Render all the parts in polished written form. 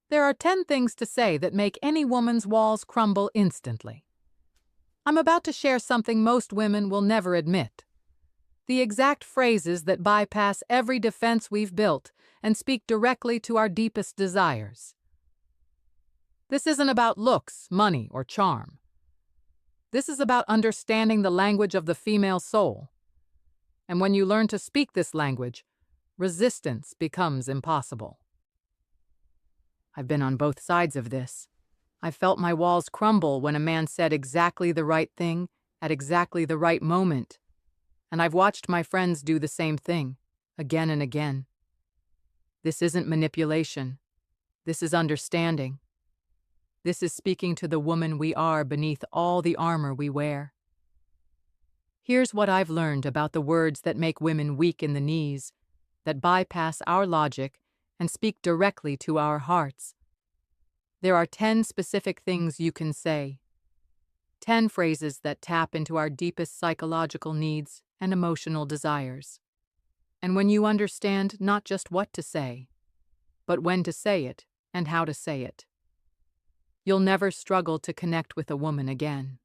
There are 10 things to say that make any woman's walls crumble instantly. I'm about to share something most women will never admit. The exact phrases that bypass every defense we've built and speak directly to our deepest desires. This isn't about looks, money, or charm. This is about understanding the language of the female soul. And when you learn to speak this language, resistance becomes impossible. I've been on both sides of this. I felt my walls crumble when a man said exactly the right thing at exactly the right moment. And I've watched my friends do the same thing, again and again. This isn't manipulation. This is understanding. This is speaking to the woman we are beneath all the armor we wear. Here's what I've learned about the words that make women weak in the knees, that bypass our logic and speak directly to our hearts. There are 10 specific things you can say. 10 phrases that tap into our deepest psychological needs and emotional desires. And when you understand not just what to say, but when to say it and how to say it, you'll never struggle to connect with a woman again.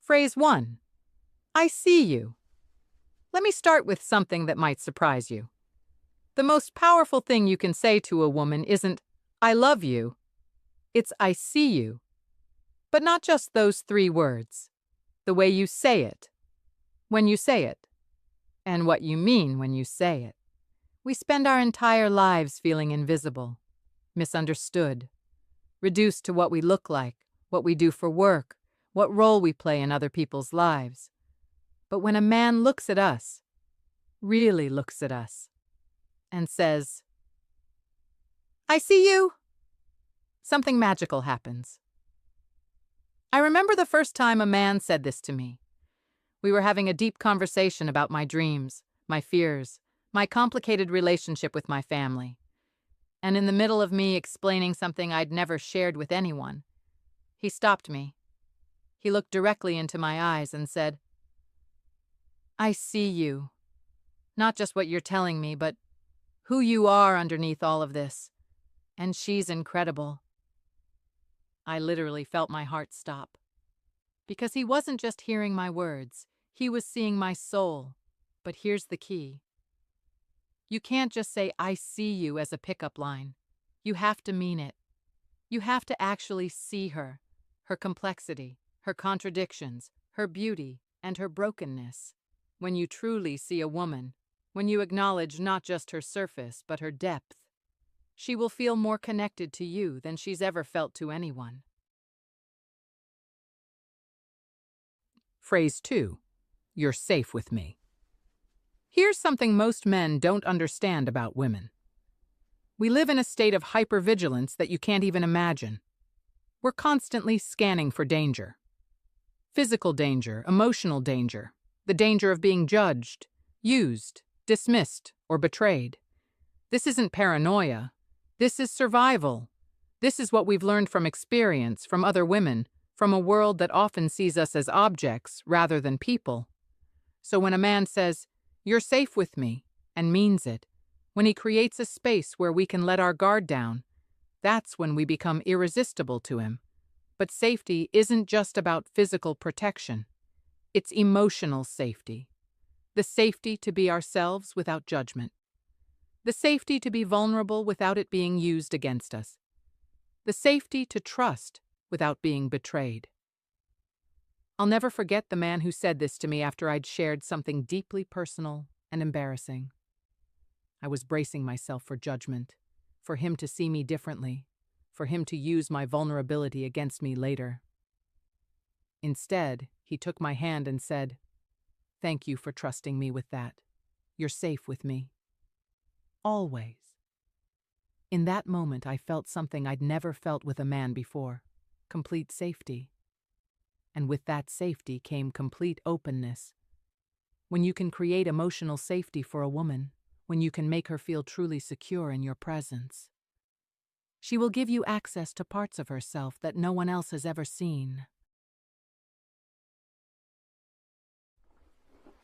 Phrase 1. I see you. Let me start with something that might surprise you. The most powerful thing you can say to a woman isn't, I love you. It's, I see you. But not just those 3 words. The way you say it, when you say it, and what you mean when you say it. We spend our entire lives feeling invisible, misunderstood, reduced to what we look like, what we do for work, what role we play in other people's lives. But when a man looks at us, really looks at us, and says, I see you, something magical happens. I remember the first time a man said this to me. We were having a deep conversation about my dreams, my fears, my complicated relationship with my family. And in the middle of me explaining something I'd never shared with anyone, he stopped me. He looked directly into my eyes and said, I see you. Not just what you're telling me, but who you are underneath all of this. And she's incredible. I literally felt my heart stop. Because he wasn't just hearing my words, he was seeing my soul. But here's the key. You can't just say, I see you as a pickup line. You have to mean it. You have to actually see her, her complexity, her contradictions, her beauty, and her brokenness. When you truly see a woman, when you acknowledge not just her surface, but her depth, she will feel more connected to you than she's ever felt to anyone. Phrase 2. You're safe with me. Here's something most men don't understand about women. We live in a state of hypervigilance that you can't even imagine. We're constantly scanning for danger. Physical danger, emotional danger, the danger of being judged, used, dismissed, or betrayed. This isn't paranoia. This is survival. This is what we've learned from experience, from other women, from a world that often sees us as objects rather than people. So when a man says, you're safe with me, and means it, when he creates a space where we can let our guard down, that's when we become irresistible to him. But safety isn't just about physical protection. It's emotional safety. The safety to be ourselves without judgment. The safety to be vulnerable without it being used against us. The safety to trust without being betrayed. I'll never forget the man who said this to me after I'd shared something deeply personal and embarrassing. I was bracing myself for judgment, for him to see me differently, for him to use my vulnerability against me later. Instead, he took my hand and said, "Thank you for trusting me with that. You're safe with me. Always." In that moment, I felt something I'd never felt with a man before, complete safety. And with that safety came complete openness. When you can create emotional safety for a woman, when you can make her feel truly secure in your presence, she will give you access to parts of herself that no one else has ever seen.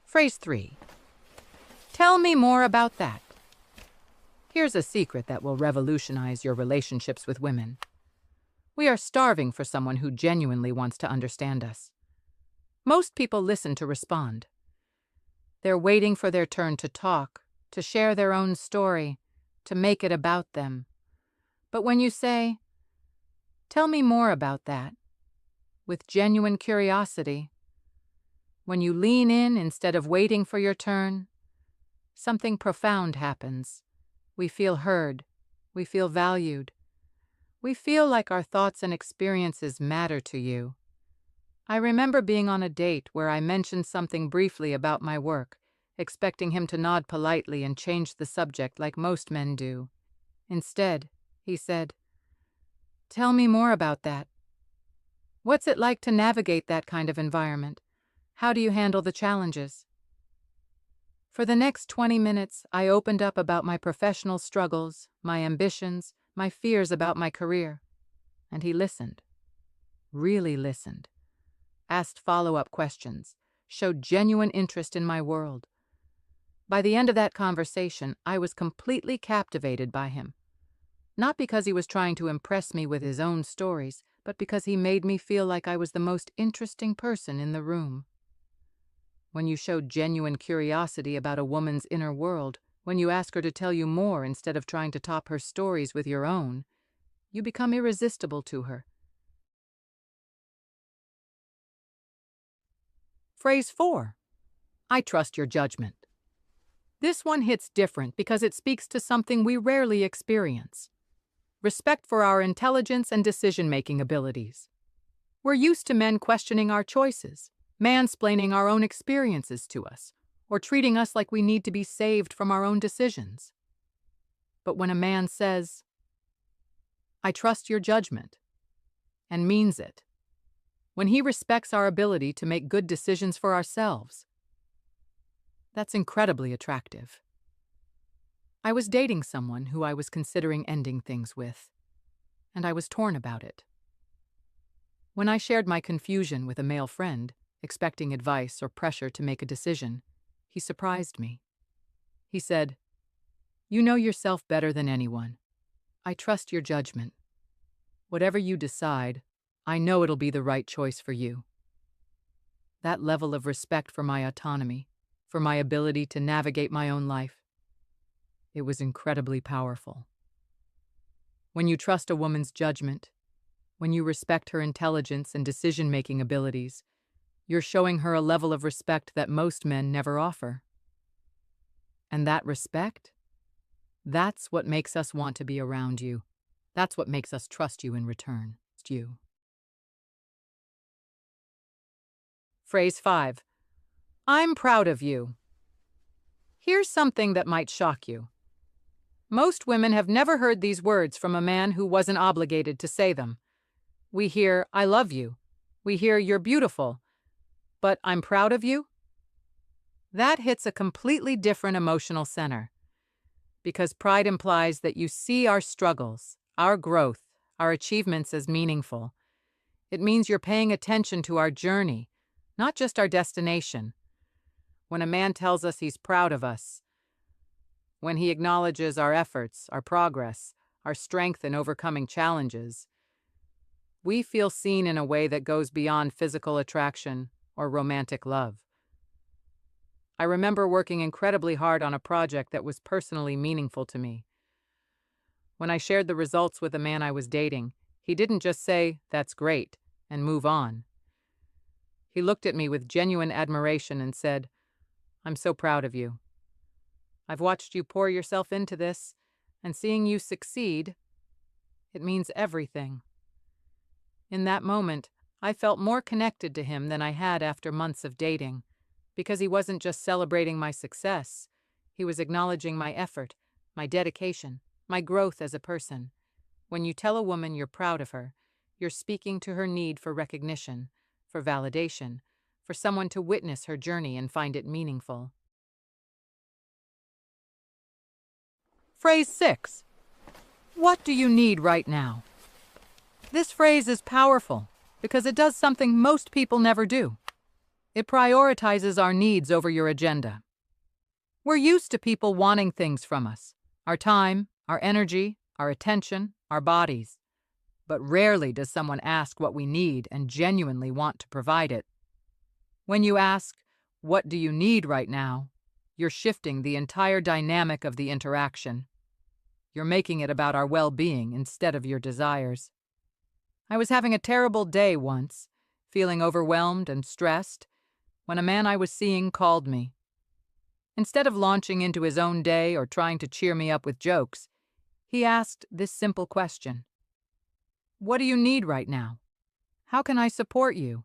Phrase 3. Tell me more about that. Here's a secret that will revolutionize your relationships with women. We are starving for someone who genuinely wants to understand us. Most people listen to respond. They're waiting for their turn to talk, to share their own story, to make it about them. But when you say, "Tell me more about that," with genuine curiosity, when you lean in instead of waiting for your turn, something profound happens. We feel heard. We feel valued. We feel like our thoughts and experiences matter to you. I remember being on a date where I mentioned something briefly about my work, expecting him to nod politely and change the subject like most men do. Instead, he said, "Tell me more about that. What's it like to navigate that kind of environment? How do you handle the challenges?" For the next 20 minutes, I opened up about my professional struggles, my ambitions, my fears about my career. And he listened. Really listened. Asked follow-up questions. Showed genuine interest in my world. By the end of that conversation, I was completely captivated by him. Not because he was trying to impress me with his own stories, but because he made me feel like I was the most interesting person in the room. When you show genuine curiosity about a woman's inner world, when you ask her to tell you more instead of trying to top her stories with your own, you become irresistible to her. Phrase 4. I trust your judgment. This one hits different because it speaks to something we rarely experience. Respect for our intelligence and decision-making abilities. We're used to men questioning our choices, mansplaining our own experiences to us, or treating us like we need to be saved from our own decisions. But when a man says, "I trust your judgment," and means it, when he respects our ability to make good decisions for ourselves, that's incredibly attractive. I was dating someone who I was considering ending things with, and I was torn about it. When I shared my confusion with a male friend, expecting advice or pressure to make a decision, he surprised me. He said, "You know yourself better than anyone. I trust your judgment. Whatever you decide, I know it'll be the right choice for you." That level of respect for my autonomy, for my ability to navigate my own life, it was incredibly powerful. When you trust a woman's judgment, when you respect her intelligence and decision-making abilities, you're showing her a level of respect that most men never offer. And that respect, that's what makes us want to be around you. That's what makes us trust you in return. It's you. Phrase 5. I'm proud of you. Here's something that might shock you. Most women have never heard these words from a man who wasn't obligated to say them. We hear, "I love you." We hear, "You're beautiful." But "I'm proud of you"? That hits a completely different emotional center. Because pride implies that you see our struggles, our growth, our achievements as meaningful. It means you're paying attention to our journey, not just our destination. When a man tells us he's proud of us, when he acknowledges our efforts, our progress, our strength in overcoming challenges, we feel seen in a way that goes beyond physical attraction or romantic love. I remember working incredibly hard on a project that was personally meaningful to me. When I shared the results with a man I was dating, he didn't just say, "That's great," and move on. He looked at me with genuine admiration and said, "I'm so proud of you. I've watched you pour yourself into this, and seeing you succeed, it means everything." In that moment, I felt more connected to him than I had after months of dating, because he wasn't just celebrating my success, he was acknowledging my effort, my dedication, my growth as a person. When you tell a woman you're proud of her, you're speaking to her need for recognition, for validation, for someone to witness her journey and find it meaningful. Phrase 6. What do you need right now? This phrase is powerful because it does something most people never do. It prioritizes our needs over your agenda. We're used to people wanting things from us, Our time, our energy, our attention, our bodies. But rarely does someone ask what we need and genuinely want to provide it. When you ask, "What do you need right now?" you're shifting the entire dynamic of the interaction. You're making it about our well-being instead of your desires. I was having a terrible day once, feeling overwhelmed and stressed, when a man I was seeing called me. Instead of launching into his own day or trying to cheer me up with jokes, he asked this simple question: "What do you need right now? How can I support you?"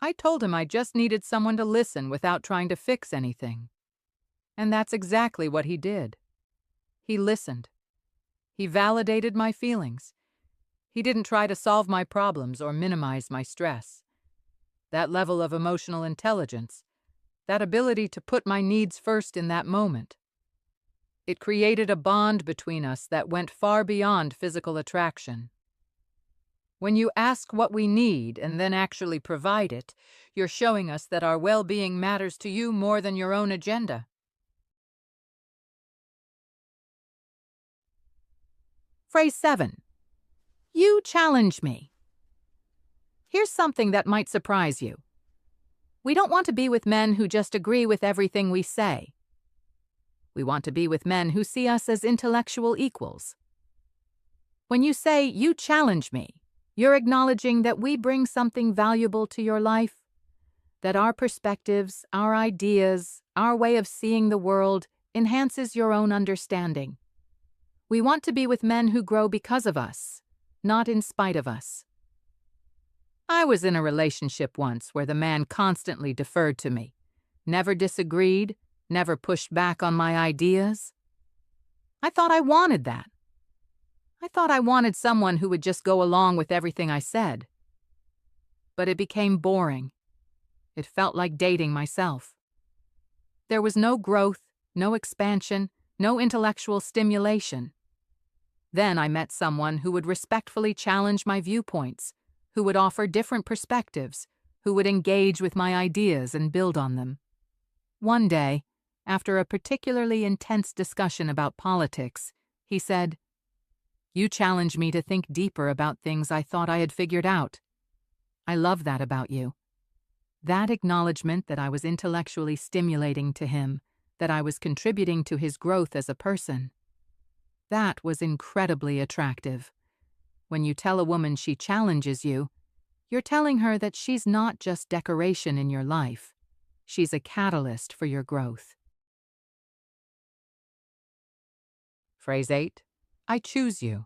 I told him I just needed someone to listen without trying to fix anything. And that's exactly what he did. He listened. He validated my feelings. He didn't try to solve my problems or minimize my stress. That level of emotional intelligence, that ability to put my needs first in that moment, it created a bond between us that went far beyond physical attraction. When you ask what we need and then actually provide it, you're showing us that our well-being matters to you more than your own agenda. Phrase 7. You challenge me. Here's something that might surprise you. We don't want to be with men who just agree with everything we say. We want to be with men who see us as intellectual equals. When you say, "You challenge me," you're acknowledging that we bring something valuable to your life, that our perspectives, our ideas, our way of seeing the world enhances your own understanding. We want to be with men who grow because of us, not in spite of us. I was in a relationship once where the man constantly deferred to me, never disagreed, never pushed back on my ideas. I thought I wanted that. I thought I wanted someone who would just go along with everything I said. But it became boring. It felt like dating myself. There was no growth, no expansion, no intellectual stimulation. Then I met someone who would respectfully challenge my viewpoints, who would offer different perspectives, who would engage with my ideas and build on them. One day, after a particularly intense discussion about politics, he said, "You challenge me to think deeper about things I thought I had figured out. I love that about you." That acknowledgement that I was intellectually stimulating to him, that I was contributing to his growth as a person, that was incredibly attractive. When you tell a woman she challenges you, you're telling her that she's not just decoration in your life. She's a catalyst for your growth. Phrase 8. I choose you.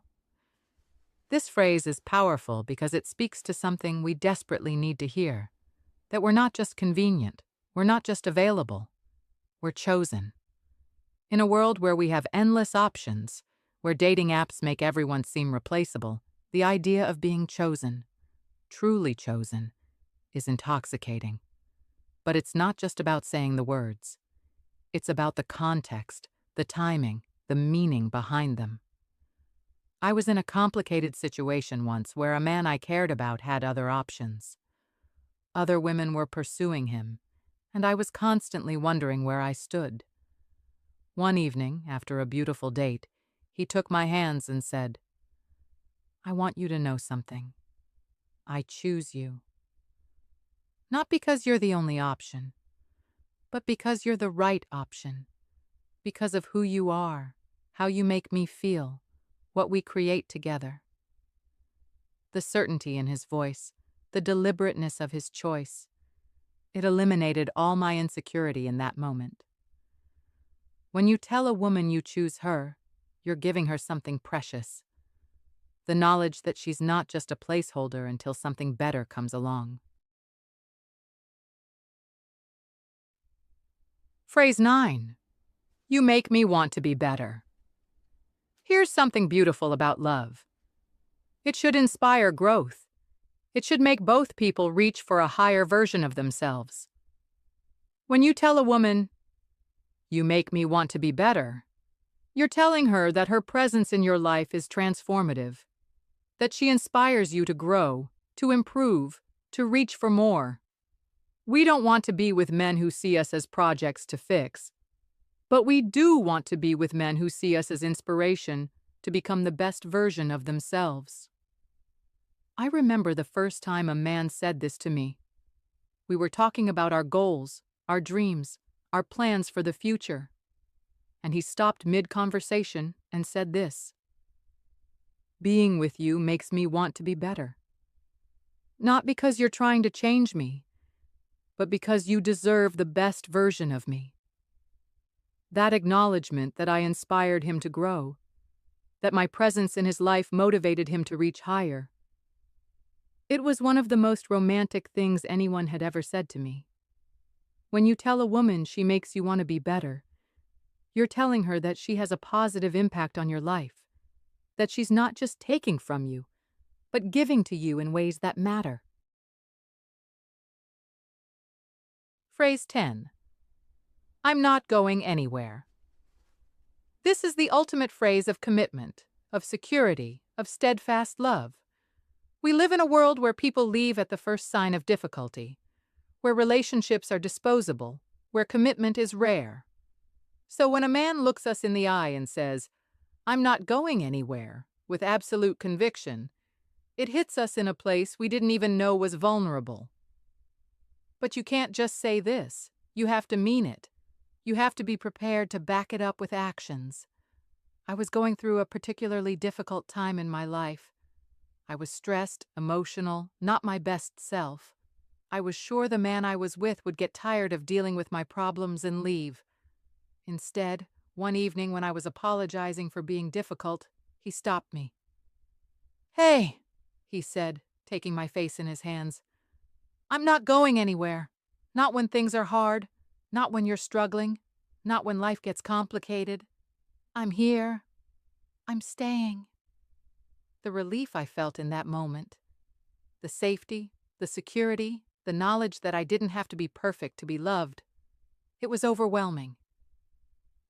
This phrase is powerful because it speaks to something we desperately need to hear. That we're not just convenient, we're not just available, we're chosen. In a world where we have endless options, where dating apps make everyone seem replaceable, the idea of being chosen, truly chosen, is intoxicating. But it's not just about saying the words. It's about the context, the timing, the meaning behind them. I was in a complicated situation once where a man I cared about had other options. Other women were pursuing him, and I was constantly wondering where I stood. One evening, after a beautiful date, he took my hands and said, "I want you to know something. I choose you. Not because you're the only option, but because you're the right option. Because of who you are, how you make me feel, what we create together." The certainty in his voice, the deliberateness of his choice, it eliminated all my insecurity in that moment. When you tell a woman you choose her, you're giving her something precious. The knowledge that she's not just a placeholder until something better comes along. Phrase 9. You make me want to be better. Here's something beautiful about love. It should inspire growth. It should make both people reach for a higher version of themselves. When you tell a woman, "You make me want to be better," you're telling her that her presence in your life is transformative, that she inspires you to grow, to improve, to reach for more. We don't want to be with men who see us as projects to fix. But we do want to be with men who see us as inspiration to become the best version of themselves. I remember the first time a man said this to me. We were talking about our goals, our dreams, our plans for the future. And he stopped mid-conversation and said this: "Being with you makes me want to be better. Not because you're trying to change me, but because you deserve the best version of me." That acknowledgement that I inspired him to grow, that my presence in his life motivated him to reach higher. It was one of the most romantic things anyone had ever said to me. When you tell a woman she makes you want to be better, you're telling her that she has a positive impact on your life, that she's not just taking from you, but giving to you in ways that matter. Phrase 10. I'm not going anywhere. This is the ultimate phrase of commitment, of security, of steadfast love. We live in a world where people leave at the first sign of difficulty, where relationships are disposable, where commitment is rare. So when a man looks us in the eye and says, "I'm not going anywhere," with absolute conviction, it hits us in a place we didn't even know was vulnerable. But you can't just say this. You have to mean it. You have to be prepared to back it up with actions. I was going through a particularly difficult time in my life. I was stressed, emotional, not my best self. I was sure the man I was with would get tired of dealing with my problems and leave. Instead, one evening when I was apologizing for being difficult, he stopped me. "Hey," he said, taking my face in his hands. "I'm not going anywhere. Not when things are hard. Not when you're struggling. Not when life gets complicated. I'm here. I'm staying." The relief I felt in that moment, the safety, the security, the knowledge that I didn't have to be perfect to be loved, it was overwhelming.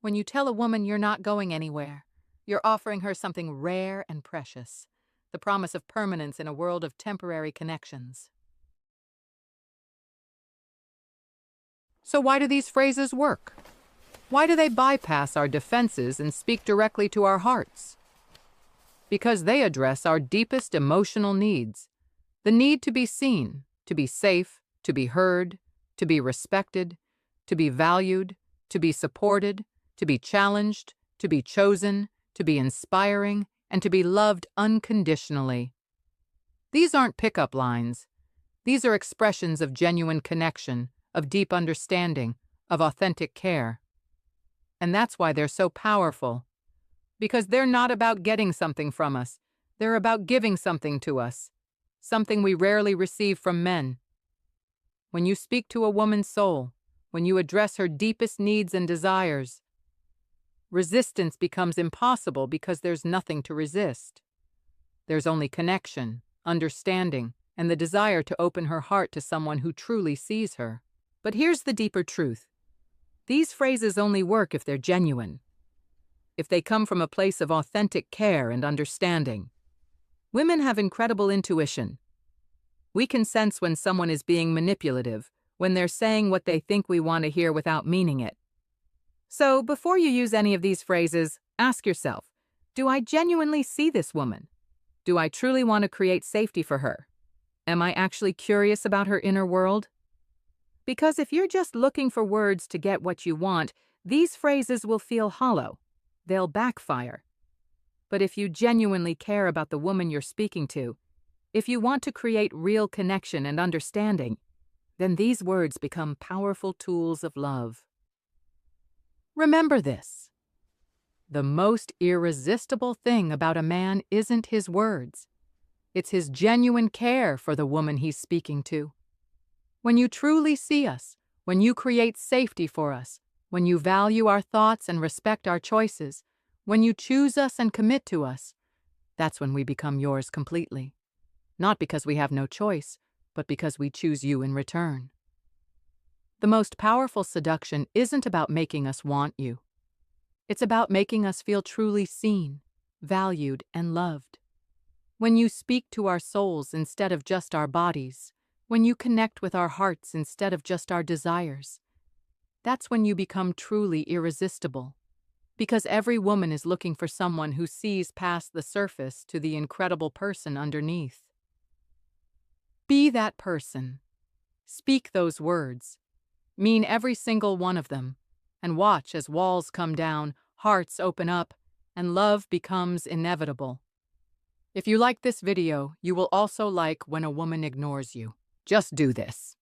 When you tell a woman you're not going anywhere, you're offering her something rare and precious, the promise of permanence in a world of temporary connections. So why do these phrases work? Why do they bypass our defenses and speak directly to our hearts? Because they address our deepest emotional needs, the need to be seen, to be safe, to be heard, to be respected, to be valued, to be supported, to be challenged, to be chosen, to be inspiring, and to be loved unconditionally. These aren't pickup lines. These are expressions of genuine connection, of deep understanding, of authentic care. And that's why they're so powerful. Because they're not about getting something from us. They're about giving something to us, something we rarely receive from men. When you speak to a woman's soul, when you address her deepest needs and desires, resistance becomes impossible because there's nothing to resist. There's only connection, understanding, and the desire to open her heart to someone who truly sees her. But here's the deeper truth. These phrases only work if they're genuine, if they come from a place of authentic care and understanding. Women have incredible intuition. We can sense when someone is being manipulative, when they're saying what they think we want to hear without meaning it. So, before you use any of these phrases, ask yourself, do I genuinely see this woman? Do I truly want to create safety for her? Am I actually curious about her inner world? Because if you're just looking for words to get what you want, these phrases will feel hollow. They'll backfire. But if you genuinely care about the woman you're speaking to, if you want to create real connection and understanding, then these words become powerful tools of love. Remember this. The most irresistible thing about a man isn't his words. It's his genuine care for the woman he's speaking to. When you truly see us, when you create safety for us, when you value our thoughts and respect our choices, when you choose us and commit to us, that's when we become yours completely. Not because we have no choice, but because we choose you in return. The most powerful seduction isn't about making us want you. It's about making us feel truly seen, valued, and loved. When you speak to our souls instead of just our bodies, when you connect with our hearts instead of just our desires, That's when you become truly irresistible. Because every woman is looking for someone who sees past the surface to the incredible person underneath. Be that person. Speak those words. Mean every single one of them. And watch as walls come down, hearts open up, and love becomes inevitable. If you like this video, you will also like when a woman ignores you. Just do this.